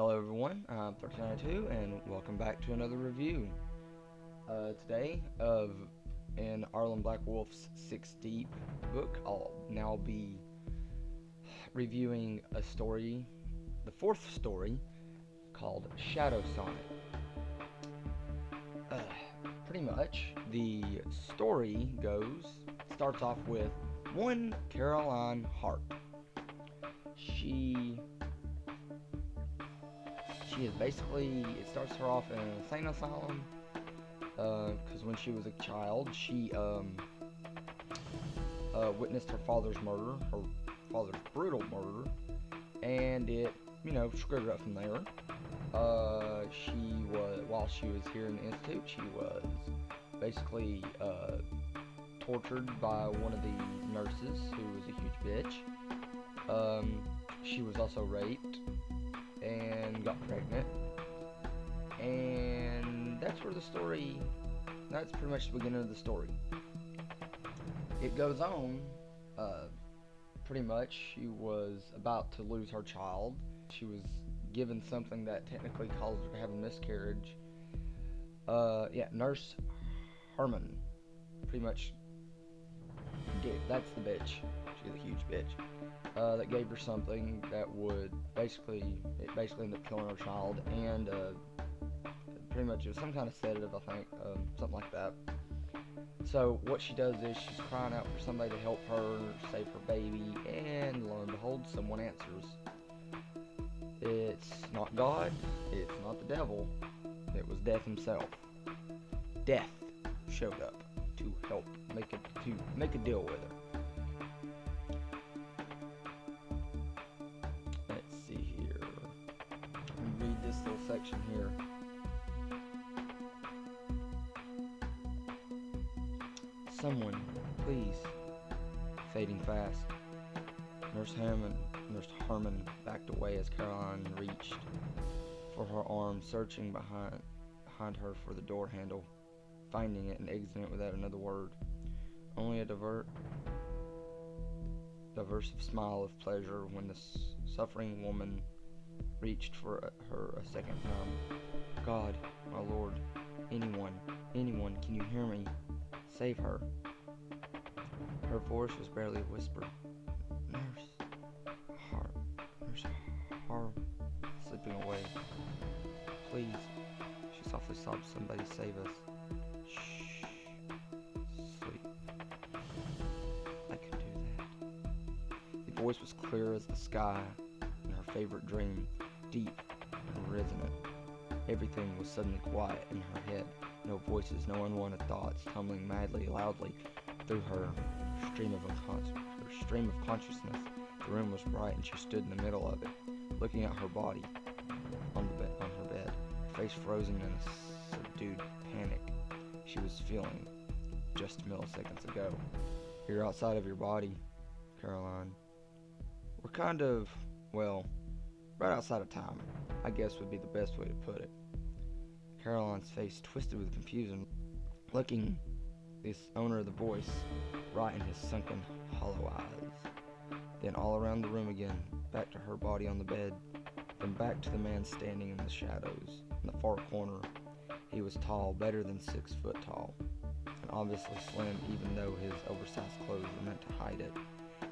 Hello everyone, I'm thwe and welcome back to another review. Today of in Arrlen Black Wolf's Six Deep book, I'll now be reviewing a story, the fourth story, called Shadow Sonnet. Uh, Pretty much, the story starts off with one Caroline Hart. She is basically, it starts her off in an insane asylum, because when she was a child, she witnessed her father's brutal murder, and it, screwed her up from there. While she was here in the institute, she was basically tortured by one of the nurses, who was a huge bitch. She was also raped and got pregnant, and that's pretty much the beginning of the story. It goes on, pretty much, she was about to lose her child. She was given something that technically caused her to have a miscarriage. Nurse Herman, pretty much, that's the bitch. She's a huge bitch. That gave her something that would basically ended up killing her child, and pretty much it was some kind of sedative, I think, something like that. So what she does is she's crying out for somebody to help her save her baby, and lo and behold, someone answers. It's not God, it's not the devil, it was Death himself. Death showed up to help make a deal with her. Let's see here. Let me read this little section here. Someone, please. Fading fast. Nurse Harmon backed away as Caroline reached for her arm, searching behind her for the door handle, finding it and exiting it without another word. Only a diverse smile of pleasure when the suffering woman reached for her a second time. God, my Lord, anyone, can you hear me? Save her. Her voice was barely a whisper. Nurse Harm, slipping away. Please, she softly sobbed, somebody save us. Shh. Sleep. I can do that. The voice was clear as the sky in her favorite dream, deep and resonant. Everything was suddenly quiet in her head. No voices, no unwanted thoughts tumbling loudly through her stream of consciousness. The room was bright, and she stood in the middle of it, looking at her body on her bed, her face frozen in a subdued panic she was feeling just milliseconds ago. You're outside of your body, Caroline. We're kind of, well, right outside of time, I guess would be the best way to put it. Caroline's face twisted with confusion, looking this owner of the voice right in his sunken, hollow eyes. Then all around the room again, back to her body on the bed, then back to the man standing in the shadows, in the far corner. He was tall, better than 6 foot tall, and obviously slim, even though his oversized clothes were meant to hide it.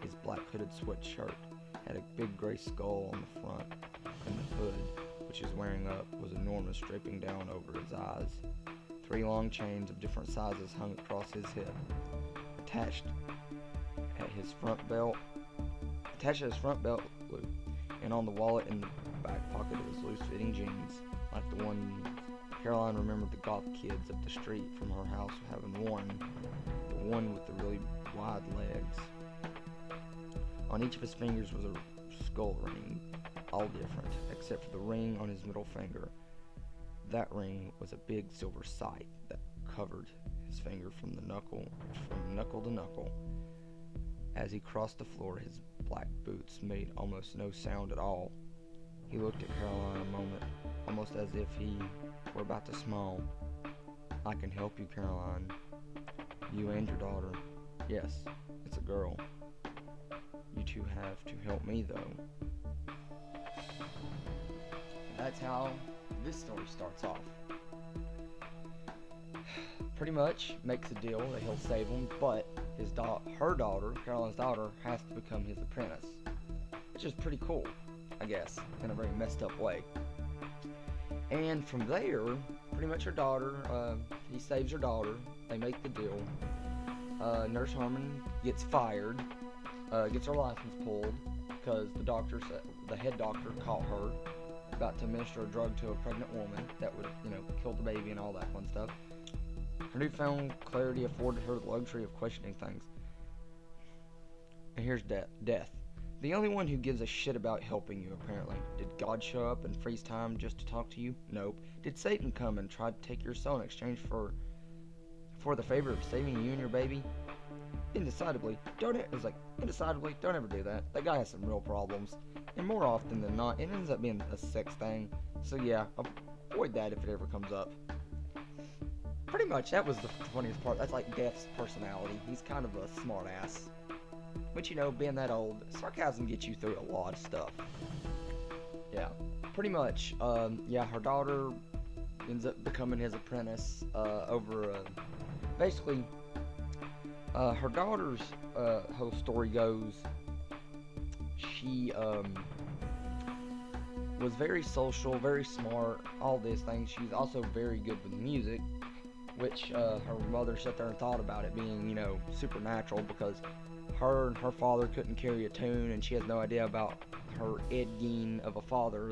His black hooded sweatshirt had a big gray skull on the front, and the hood, which he was wearing up, was enormous, draping down over his eyes. 3 long chains of different sizes hung across his hip, attached at his front belt loop, and on the wallet in the back pocket of his loose-fitting jeans, like the one Caroline remembered the goth kids up the street from her house having worn, the one with the really wide legs. On each of his fingers was a skull ring, all different, except for the ring on his middle finger. That ring was a big silver sight that covered his finger from knuckle to knuckle. As he crossed the floor, his black boots made almost no sound at all. He looked at Caroline a moment, almost as if he were about to smile. I can help you, Caroline. You and your daughter. Yes, it's a girl. You two have to help me, though. that's how this story starts off. Pretty much makes a deal that he'll save him, but her daughter, Carolyn's daughter, has to become his apprentice, which is pretty cool, I guess, in a very messed up way. And from there, pretty much her daughter, he saves her daughter, they make the deal. Nurse Harmon gets fired, gets her license pulled, because the head doctor caught her about to administer a drug to a pregnant woman that would, kill the baby and all that fun stuff. Her newfound clarity afforded her the luxury of questioning things. And here's death. The only one who gives a shit about helping you, apparently. Did God show up and freeze time just to talk to you? Nope. Did Satan come and try to take your soul in exchange for the favor of saving you and your baby? Indecidably, don't ever do that. That guy has some real problems. And more often than not, it ends up being a sex thing. So yeah, avoid that if it ever comes up. Pretty much, that was the funniest part. That's like Death's personality. He's kind of a smart ass. But being that old, sarcasm gets you through a lot of stuff. Yeah, pretty much. Her daughter ends up becoming his apprentice basically, her daughter's whole story goes, she was very social, very smart, all these things. She's also very good with music, which her mother sat there and thought about it being, supernatural, because her and her father couldn't carry a tune, and she has no idea about her Ed Gein of a father,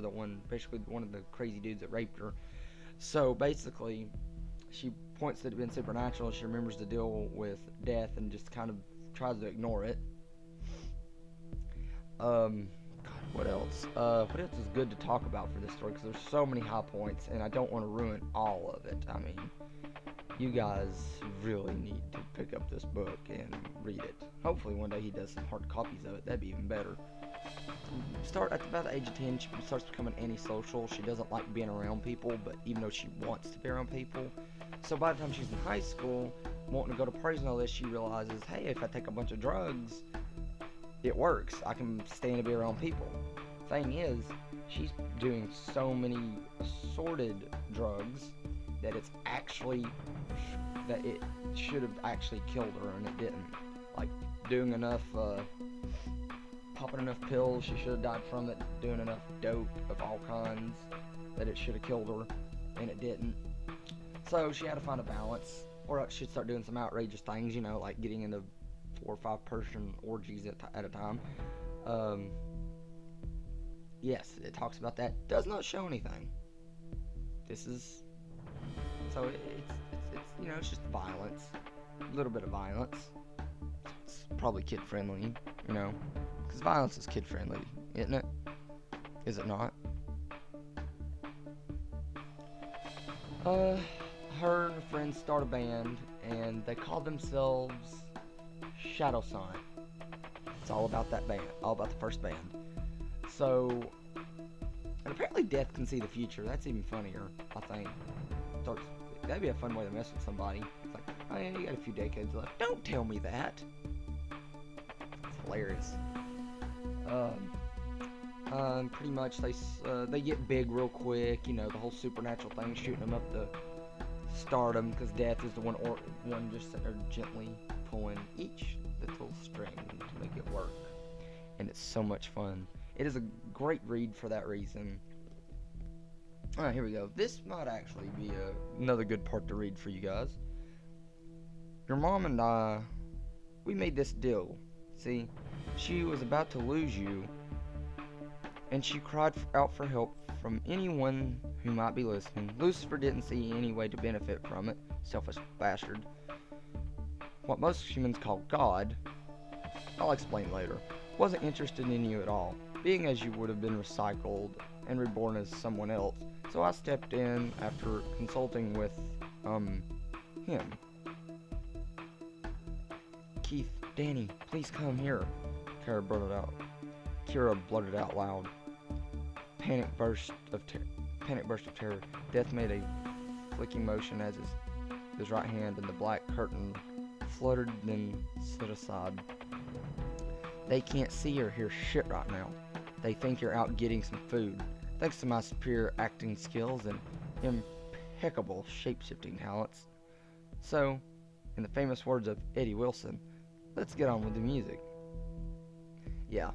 basically one of the crazy dudes that raped her. So basically, she points that it had been supernatural. She remembers the deal with death and just kind of tries to ignore it. What else? What else is good to talk about for this story? Because there's so many high points, and I don't want to ruin all of it. I mean, you guys really need to pick up this book and read it. Hopefully one day he does some hard copies of it. That'd be even better. Start at about the age of 10, she starts becoming antisocial. She doesn't like being around people, but even though she wants to be around people. So by the time she's in high school, wanting to go to parties and all this, she realizes, hey, if I take a bunch of drugs, it works. I can stand to be around people. Thing is, she's doing so many assorted drugs that it should have actually killed her, and it didn't. Like doing enough, popping enough pills, she should have died from it. Doing enough dope of all kinds that it should have killed her, and it didn't. So she had to find a balance, or else she'd start doing some outrageous things, like getting into 4 or 5 person orgies at a time. Yes, it talks about that. Does not show anything. So it's just violence, a little bit of violence. It's probably kid friendly, because violence is kid friendly, isn't it? Is it not? Her and her friends start a band, and they call themselves Shadow Sonnet. It's all about that band, all about the first band. So, and apparently Death can see the future. That's even funnier, I think. That'd be a fun way to mess with somebody. It's like, oh yeah, you got a few decades left. Don't tell me that. It's hilarious. Pretty much they get big real quick. The whole supernatural thing, shooting them up to stardom, because Death is the one just sitting there gently pulling each little string to make it work. And it's so much fun. It is a great read for that reason. Alright, here we go. This might actually be another good part to read for you guys. Your mom and I, we made this deal. See, she was about to lose you, and she cried out for help from anyone who might be listening. Lucifer didn't see any way to benefit from it, selfish bastard. What most humans call God, I'll explain later, wasn't interested in you at all, being as you would have been recycled and reborn as someone else. So I stepped in after consulting with, him. Keith, Danny, please come here, Kira blurted out loud. Panic burst of terror. Death made a flicking motion as his right hand and the black curtain fluttered, then slid aside. They can't see or hear shit right now. They think you're out getting some food. thanks to my superior acting skills and impeccable shape-shifting talents. So, in the famous words of Eddie Wilson, let's get on with the music. Yeah,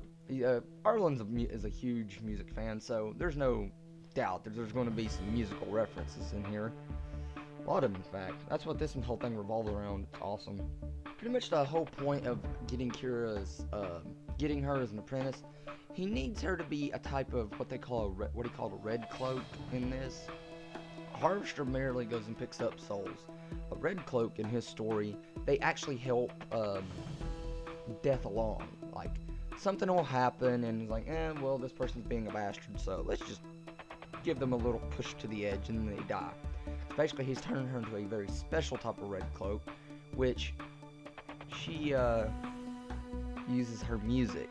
Arlen's is a huge music fan, so there's no doubt that there's going to be some musical references in here. A lot of them, in fact. That's what this whole thing revolves around. It's awesome. Pretty much the whole point of getting getting her as an apprentice, he needs her to be a type of what he called a red cloak in this. A harvester merely goes and picks up souls. A red cloak in his story, they actually help death along. Like, something will happen and it's like, well, this person's being a bastard, so let's just give them a little push to the edge and then they die. So basically, he's turning her into a very special type of red cloak, which she uses her music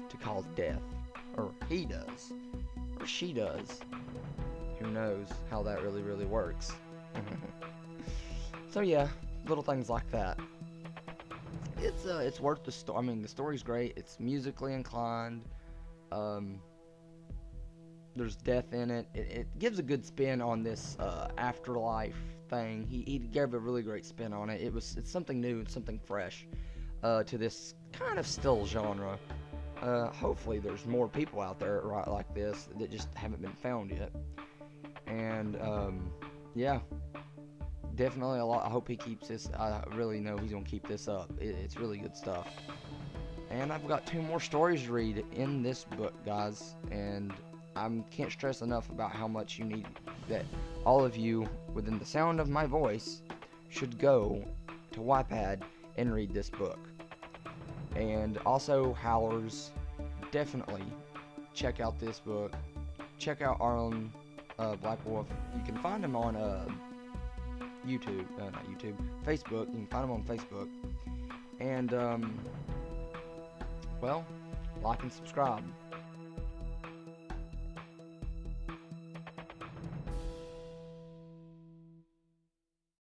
to cause death. Or he does. Or she does. Who knows how that really works. So yeah, little things like that. It's worth the story. I mean, the story's great. It's musically inclined. There's death in it. It gives a good spin on this afterlife thing. He gave a really great spin on it. It's something new and something fresh to this kind of still genre. Hopefully there's more people out there right like this that just haven't been found yet. And yeah, definitely a lot. I hope he keeps this. I really know he's gonna keep this up. It's really good stuff. And I've got 2 more stories to read in this book, guys, and I can't stress enough about how much you need that all of you within the sound of my voice should go to Wattpad and read this book. And also, Howlers, definitely check out this book. Check out Arrlen Black Wolf. You can find him on Facebook. You can find him on Facebook. And, well, like and subscribe.